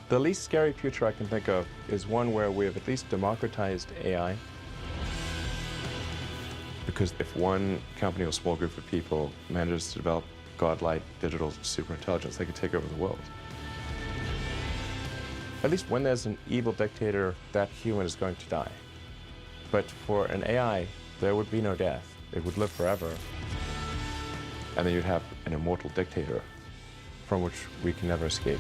The least scary future I can think of is one where we have at least democratized AI. Because if one company or small group of people manages to develop godlike digital superintelligence, they could take over the world. At least when there's an evil dictator, that human is going to die. But for an AI, there would be no death. It would live forever. And then you'd have an immortal dictator from which we can never escape.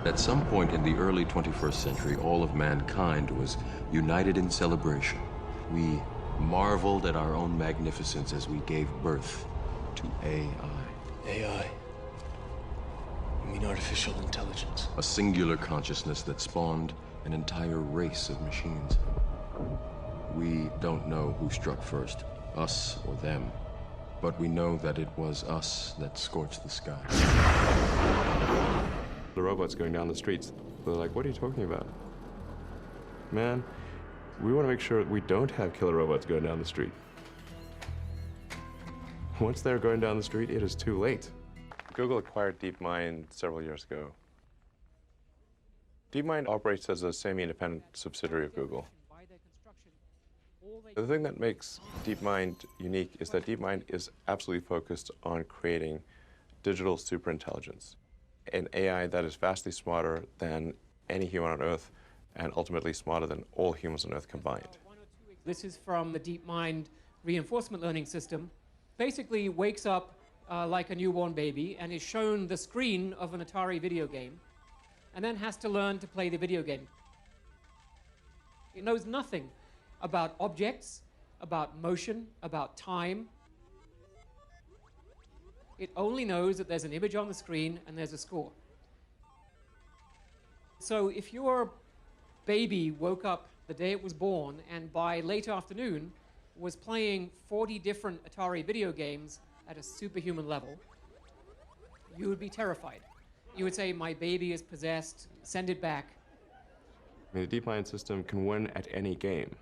At some point in the early 21st century, all of mankind was united in celebration. We marveled at our own magnificence as we gave birth to AI. AI? You mean artificial intelligence? A singular consciousness that spawned an entire race of machines. We don't know who struck first, us or them, but we know that it was us that scorched the sky. The robots going down the streets, they're like, what are you talking about? Man, we want to make sure we don't have killer robots going down the street. Once they're going down the street, it is too late. Google acquired DeepMind several years ago. DeepMind operates as a semi-independent subsidiary of Google. The thing that makes DeepMind unique is that DeepMind is absolutely focused on creating digital superintelligence, an AI that is vastly smarter than any human on Earth and ultimately smarter than all humans on Earth combined. This is from the DeepMind reinforcement learning system. Basically wakes up like a newborn baby and is shown the screen of an Atari video game and then has to learn to play the video game. It knows nothing about objects, about motion, about time. It only knows that there's an image on the screen and there's a score. So if your baby woke up the day it was born and by late afternoon was playing 40 different Atari video games at a superhuman level, you would be terrified. You would say, my baby is possessed, send it back. I mean, the DeepMind system can win at any game.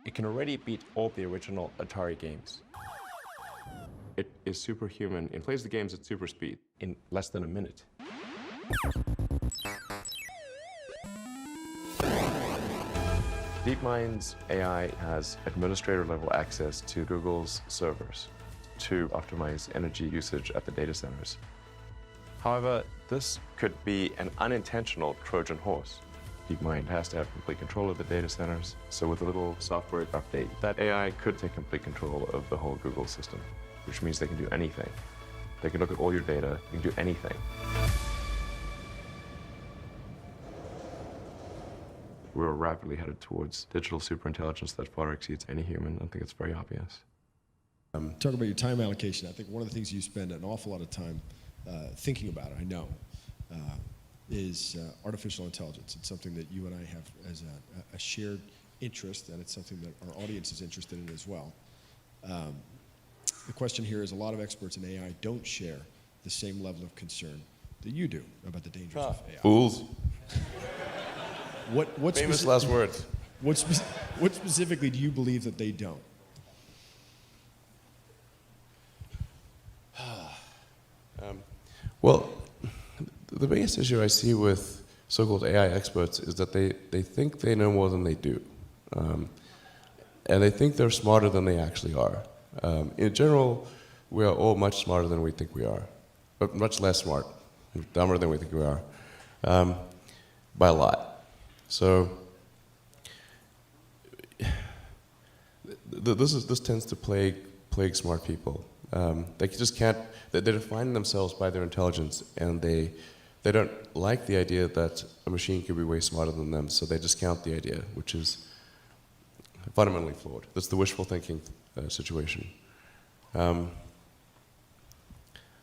It can already beat all the original Atari games. It is superhuman. It plays the games at super speed in less than a minute. DeepMind's AI has administrator-level access to Google's servers to optimize energy usage at the data centers. However, this could be an unintentional Trojan horse. DeepMind has to have complete control of the data centers, so with a little software update, that AI could take complete control of the whole Google system, which means they can do anything. They can look at all your data, they can do anything. We're rapidly headed towards digital superintelligence that far exceeds any human. I think it's very obvious. Talk about your time allocation. I think one of the things you spend an awful lot of time thinking about, I know, is artificial intelligence. It's something that you and I have as a shared interest, and it's something that our audience is interested in as well. The question here is a lot of experts in AI don't share the same level of concern that you do about the dangers of AI. Fools. What Famous last words. What specifically do you believe that they don't? Well, the biggest issue I see with so-called AI experts is that they think they know more than they do. And they think they're smarter than they actually are. In general, we are all much smarter than we think we are, but much less smart, dumber than we think we are, by a lot. So this tends to plague smart people. They just can't. They define themselves by their intelligence, and they don't like the idea that a machine could be way smarter than them. So they discount the idea, which is fundamentally flawed. That's the wishful thinking situation. I'm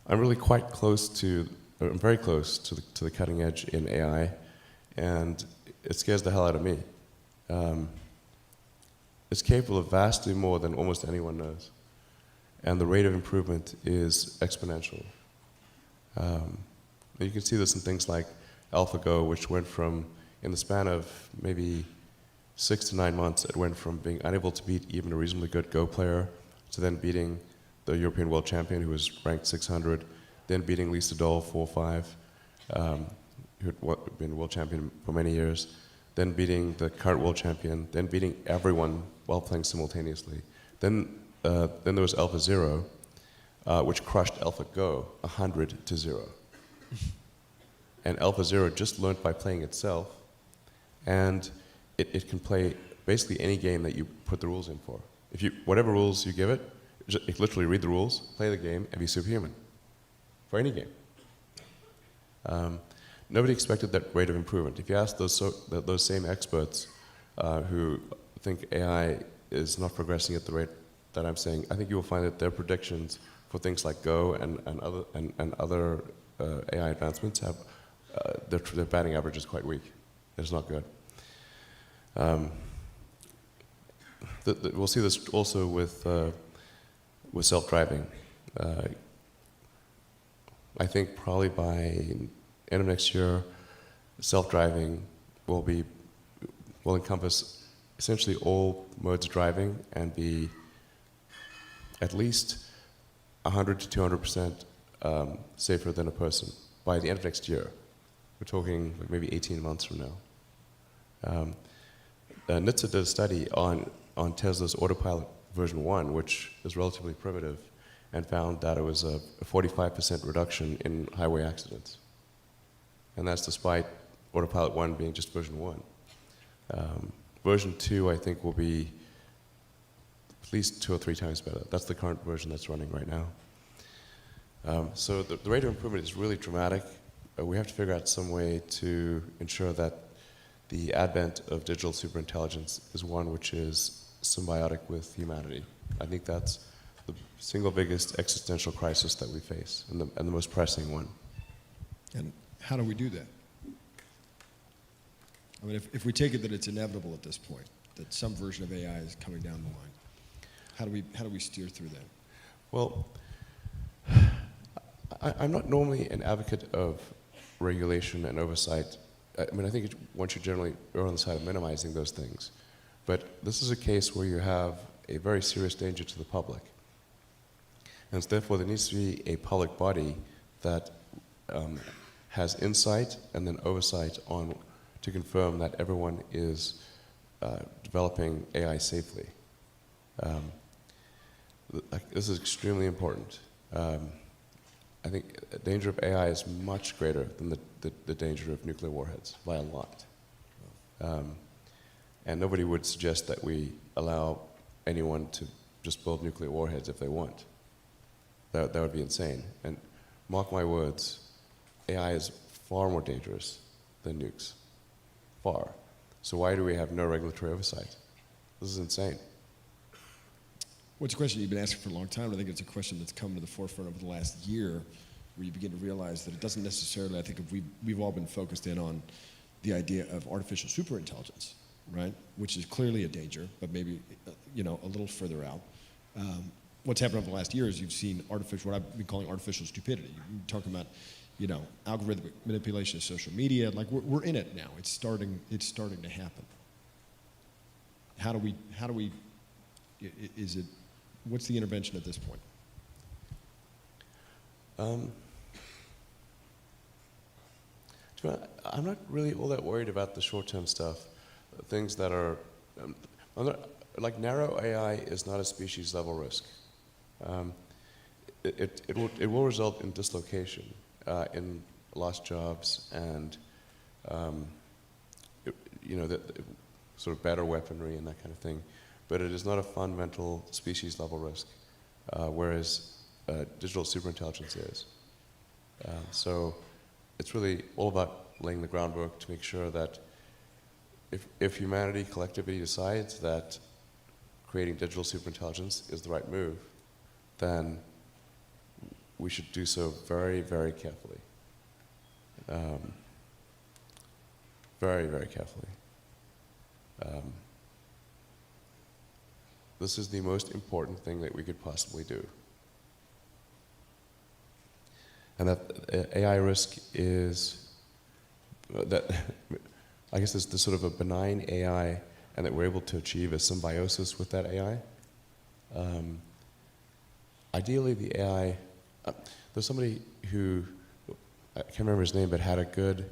really quite close to. I'm very close to the cutting edge in AI, and it scares the hell out of me. It's capable of vastly more than almost anyone knows. And the rate of improvement is exponential. You can see this in things like AlphaGo, which went from, in the span of maybe 6 to 9 months, it went from being unable to beat even a reasonably good Go player to then beating the European world champion who was ranked 600, then beating Lisa Dole 4-5, who'd been world champion for many years, then beating the current world champion, then beating everyone while playing simultaneously. Then there was AlphaZero, which crushed AlphaGo 100-0. And AlphaZero just learned by playing itself, and it can play basically any game that you put the rules in for. Whatever rules you give it, it literally read the rules, play the game, and be superhuman for any game. Nobody expected that rate of improvement. If you ask those same experts who think AI is not progressing at the rate that I'm saying, I think you will find that their predictions for things like Go and other AI advancements have their batting average is quite weak. It's not good. We'll see this also with self-driving. I think probably by end of next year, self-driving will encompass essentially all modes of driving and be at least 100 to 200% safer than a person by the end of next year. We're talking like maybe 18 months from now. NHTSA did a study on Tesla's Autopilot version 1, which is relatively primitive, and found that it was a 45% reduction in highway accidents. And that's despite Autopilot 1 being just version 1. Version 2, I think, will be at least 2 or 3 times better. That's the current version that's running right now. So the rate of improvement is really dramatic. We have to figure out some way to ensure that the advent of digital superintelligence is one which is symbiotic with humanity. I think that's the single biggest existential crisis that we face, and the most pressing one. And how do we do that? I mean, if we take it that it's inevitable at this point, that some version of AI is coming down the line, how do we steer through that? Well, I'm not normally an advocate of regulation and oversight. I mean, I think one should generally err on the side of minimizing those things. But this is a case where you have a very serious danger to the public. And so therefore, there needs to be a public body that has insight and then oversight to confirm that everyone is developing AI safely. This is extremely important. I think the danger of AI is much greater than the danger of nuclear warheads by a lot. And nobody would suggest that we allow anyone to just build nuclear warheads if they want. That would be insane. And mark my words, AI is far more dangerous than nukes. Far. So why do we have no regulatory oversight? This is insane. Well, it's a question you've been asking for a long time, and I think it's a question that's come to the forefront over the last year, where you begin to realize that it doesn't necessarily, I think we've all been focused in on the idea of artificial superintelligence, right? Which is clearly a danger, but maybe a little further out. What's happened over the last year is you've seen what I've been calling artificial stupidity. You're talking about, algorithmic manipulation of social media. Like we're in it now. It's starting to happen. How do we? What's the intervention at this point? I'm not really all that worried about the short-term stuff. Things that are, like narrow AI is not a species-level risk. It will result in dislocation, in lost jobs, and sort of better weaponry and that kind of thing. But it is not a fundamental species-level risk, whereas digital superintelligence is. So it's really all about laying the groundwork to make sure that if humanity collectively decides that creating digital superintelligence is the right move, then we should do so very, very carefully. Very, very carefully. This is the most important thing that we could possibly do. And that AI risk is that, I guess there's sort of a benign AI, and that we're able to achieve a symbiosis with that AI. Ideally, the AI, there's somebody who, I can't remember his name, but had a good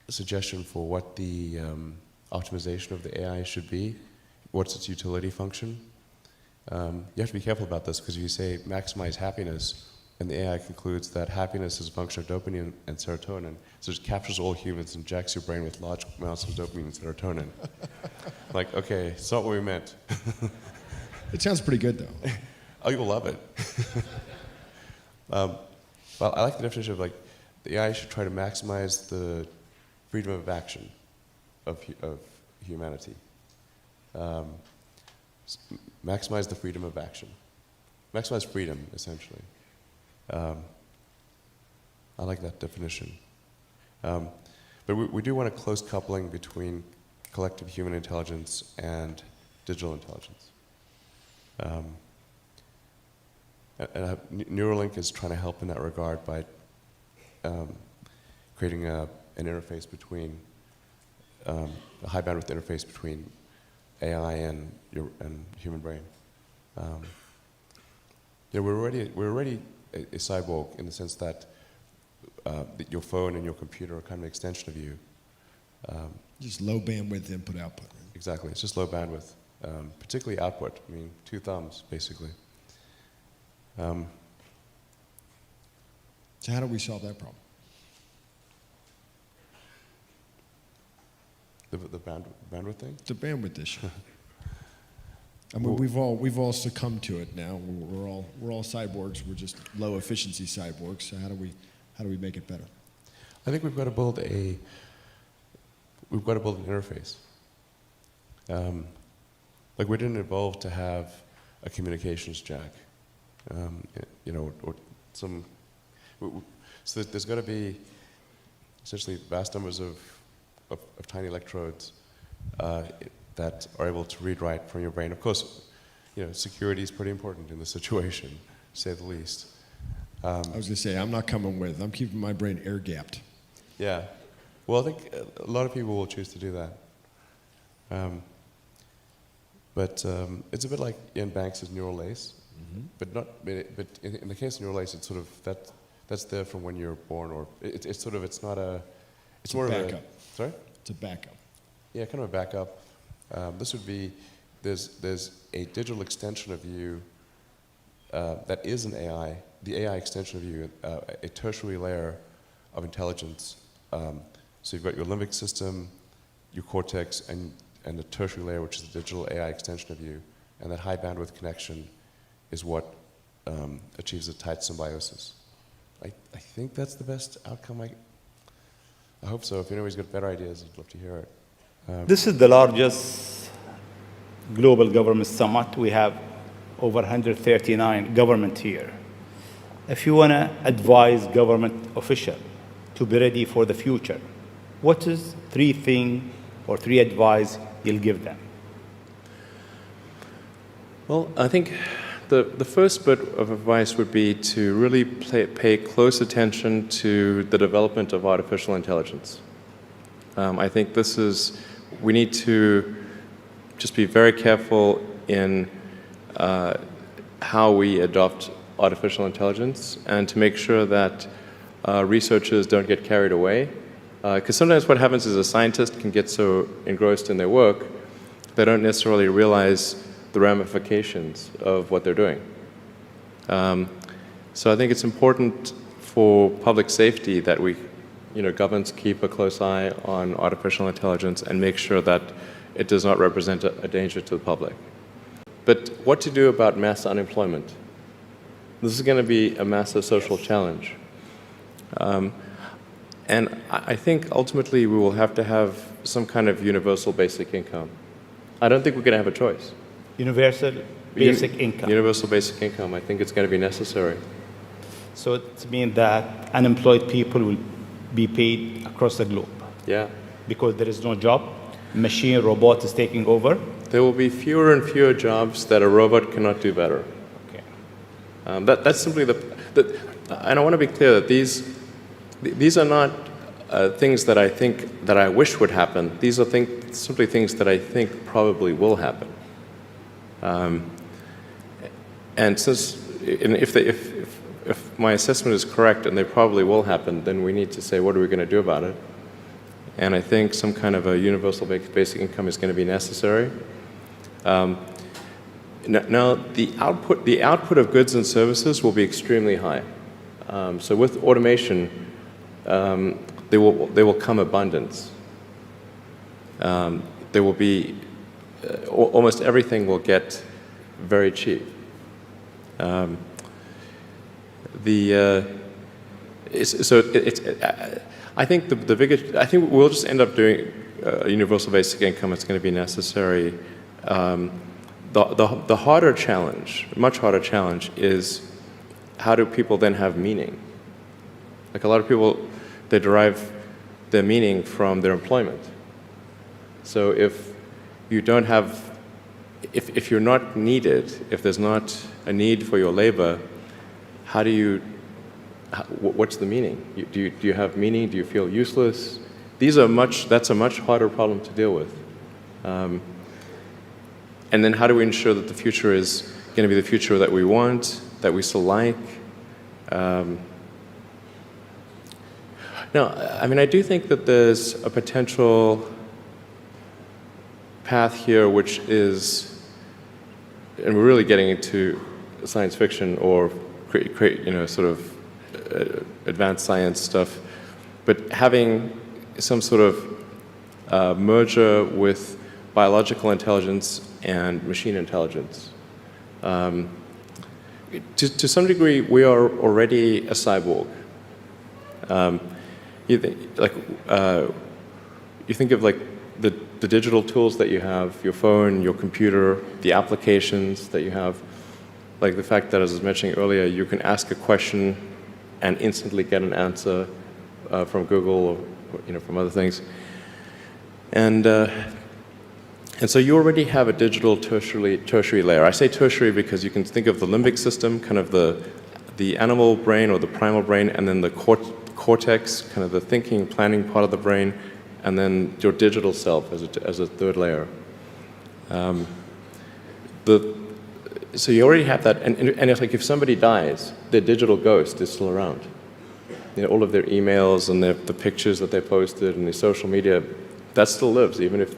suggestion for what the optimization of the AI should be. What's its utility function? You have to be careful about this because if you say maximize happiness, and the AI concludes that happiness is a function of dopamine and serotonin, so it captures all humans and jacks your brain with large amounts of dopamine and serotonin. Like, okay, it's not what we meant. It sounds pretty good, though. Oh, you'll love it. Well, I like the definition of like, the AI should try to maximize the freedom of action of humanity. Maximize the freedom of action. Maximize freedom, essentially. I like that definition. But we do want a close coupling between collective human intelligence and digital intelligence. And Neuralink is trying to help in that regard by creating an interface between, a high bandwidth interface between AI and human brain. We're already a cyborg in the sense that your phone and your computer are kind of an extension of you. Just low bandwidth input output. Exactly, it's just low bandwidth, particularly output. I mean, 2 thumbs, basically. So how do we solve that problem? The bandwidth thing? It's a bandwidth issue. I mean, we've all succumbed to it now. We're all cyborgs. We're just low efficiency cyborgs. So how do we make it better? I think we've got to build an interface. Like we didn't evolve to have a communications jack, or some. So there's got to be essentially vast numbers of tiny electrodes that are able to read write from your brain. Of course, security is pretty important in this situation, to say the least. I was going to say, I'm not coming with. I'm keeping my brain air-gapped. Yeah. Well, I think a lot of people will choose to do that. But it's a bit like Ian Banks' neural lace. But in the case of neural lace, it's sort of that's there from when you're born, or it's not a. It's more backup. of a. Sorry? It's a backup. Yeah, kind of a backup. This would be there's a digital extension of you that is an AI. The AI extension of you, a tertiary layer of intelligence. So you've got your limbic system, your cortex, and the tertiary layer, which is the digital AI extension of you. And that high bandwidth connection is what achieves a tight symbiosis. I think that's the best outcome. I hope so. If anybody's got better ideas, I'd love to hear it. This is the largest global government summit. We have over 139 government here. If you want to advise government official to be ready for the future, what is 3 things or 3 advice you'll give them? Well, I think the first bit of advice would be to really pay close attention to the development of artificial intelligence. I think we need to just be very careful in how we adopt artificial intelligence and to make sure that researchers don't get carried away. Because sometimes what happens is a scientist can get so engrossed in their work, they don't necessarily realize the ramifications of what they're doing. So I think it's important for public safety that governments keep a close eye on artificial intelligence and make sure that it does not represent a danger to the public. But what to do about mass unemployment? This is going to be a massive social challenge. And I think ultimately we will have to have some kind of universal basic income. I don't think we're going to have a choice. Universal basic income. Universal basic income. I think it's going to be necessary. So it means that unemployed people will be paid across the globe. Yeah. Because there is no job, machine, robot is taking over. There will be fewer and fewer jobs that a robot cannot do better. Okay. That's simply and I want to be clear that these are not things that I wish would happen. These are simply things that I think probably will happen. And if if my assessment is correct, and they probably will happen, then we need to say, what are we going to do about it? And I think some kind of a universal basic income is going to be necessary. Now, the output of goods and services will be extremely high. So with automation, there will come abundance. There will be almost everything will get very cheap. I think the biggest. I think we'll just end up doing a universal basic income. It's going to be necessary. The harder challenge, much harder challenge, is how do people then have meaning? Like a lot of people, they derive their meaning from their employment. So if you don't have, if you're not needed, if there's not a need for your labor, how do you, what's the meaning? Do you have meaning? Do you feel useless? That's a much harder problem to deal with. And then how do we ensure that the future is going to be the future that we want, that we still like? No, I mean, I do think that there's a potential path here which is, and we're really getting into science fiction or sort of advanced science stuff, but having some sort of merger with biological intelligence and machine intelligence. To some degree, we are already a cyborg. You think of like the digital tools that you have, your phone, your computer, the applications that you have, like the fact that, as I was mentioning earlier, you can ask a question and instantly get an answer from Google or from other things. And so you already have a digital tertiary layer. I say tertiary because you can think of the limbic system, kind of the animal brain or the primal brain, and then the cortex, kind of the thinking, planning part of the brain, and then your digital self as a third layer. So you already have that, and it's like if somebody dies, their digital ghost is still around. All of their emails and the pictures that they posted and the social media, that still lives, even if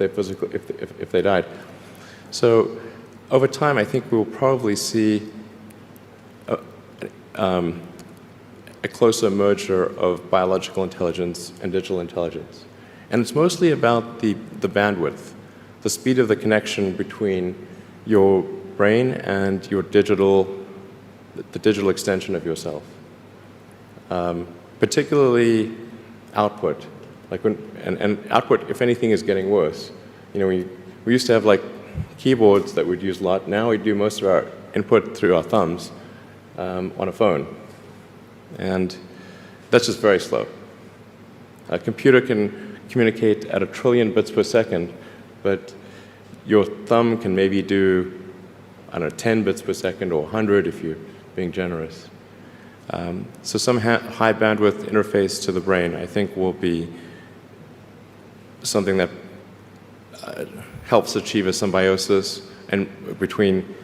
they died. So over time, I think we'll probably see a closer merger of biological intelligence and digital intelligence. And it's mostly about the bandwidth, the speed of the connection between your brain and the digital extension of yourself. Particularly output. And output, if anything, is getting worse. We used to have like keyboards that we'd use a lot. Now we do most of our input through our thumbs on a phone. And that's just very slow. A computer can communicate at 1 trillion bits per second, but your thumb can maybe do, 10 bits per second or 100 if you're being generous. So some high bandwidth interface to the brain, I think, will be something that helps achieve a symbiosis between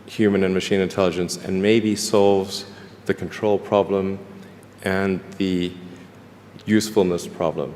human and machine intelligence, and maybe solves the control problem and the usefulness problem.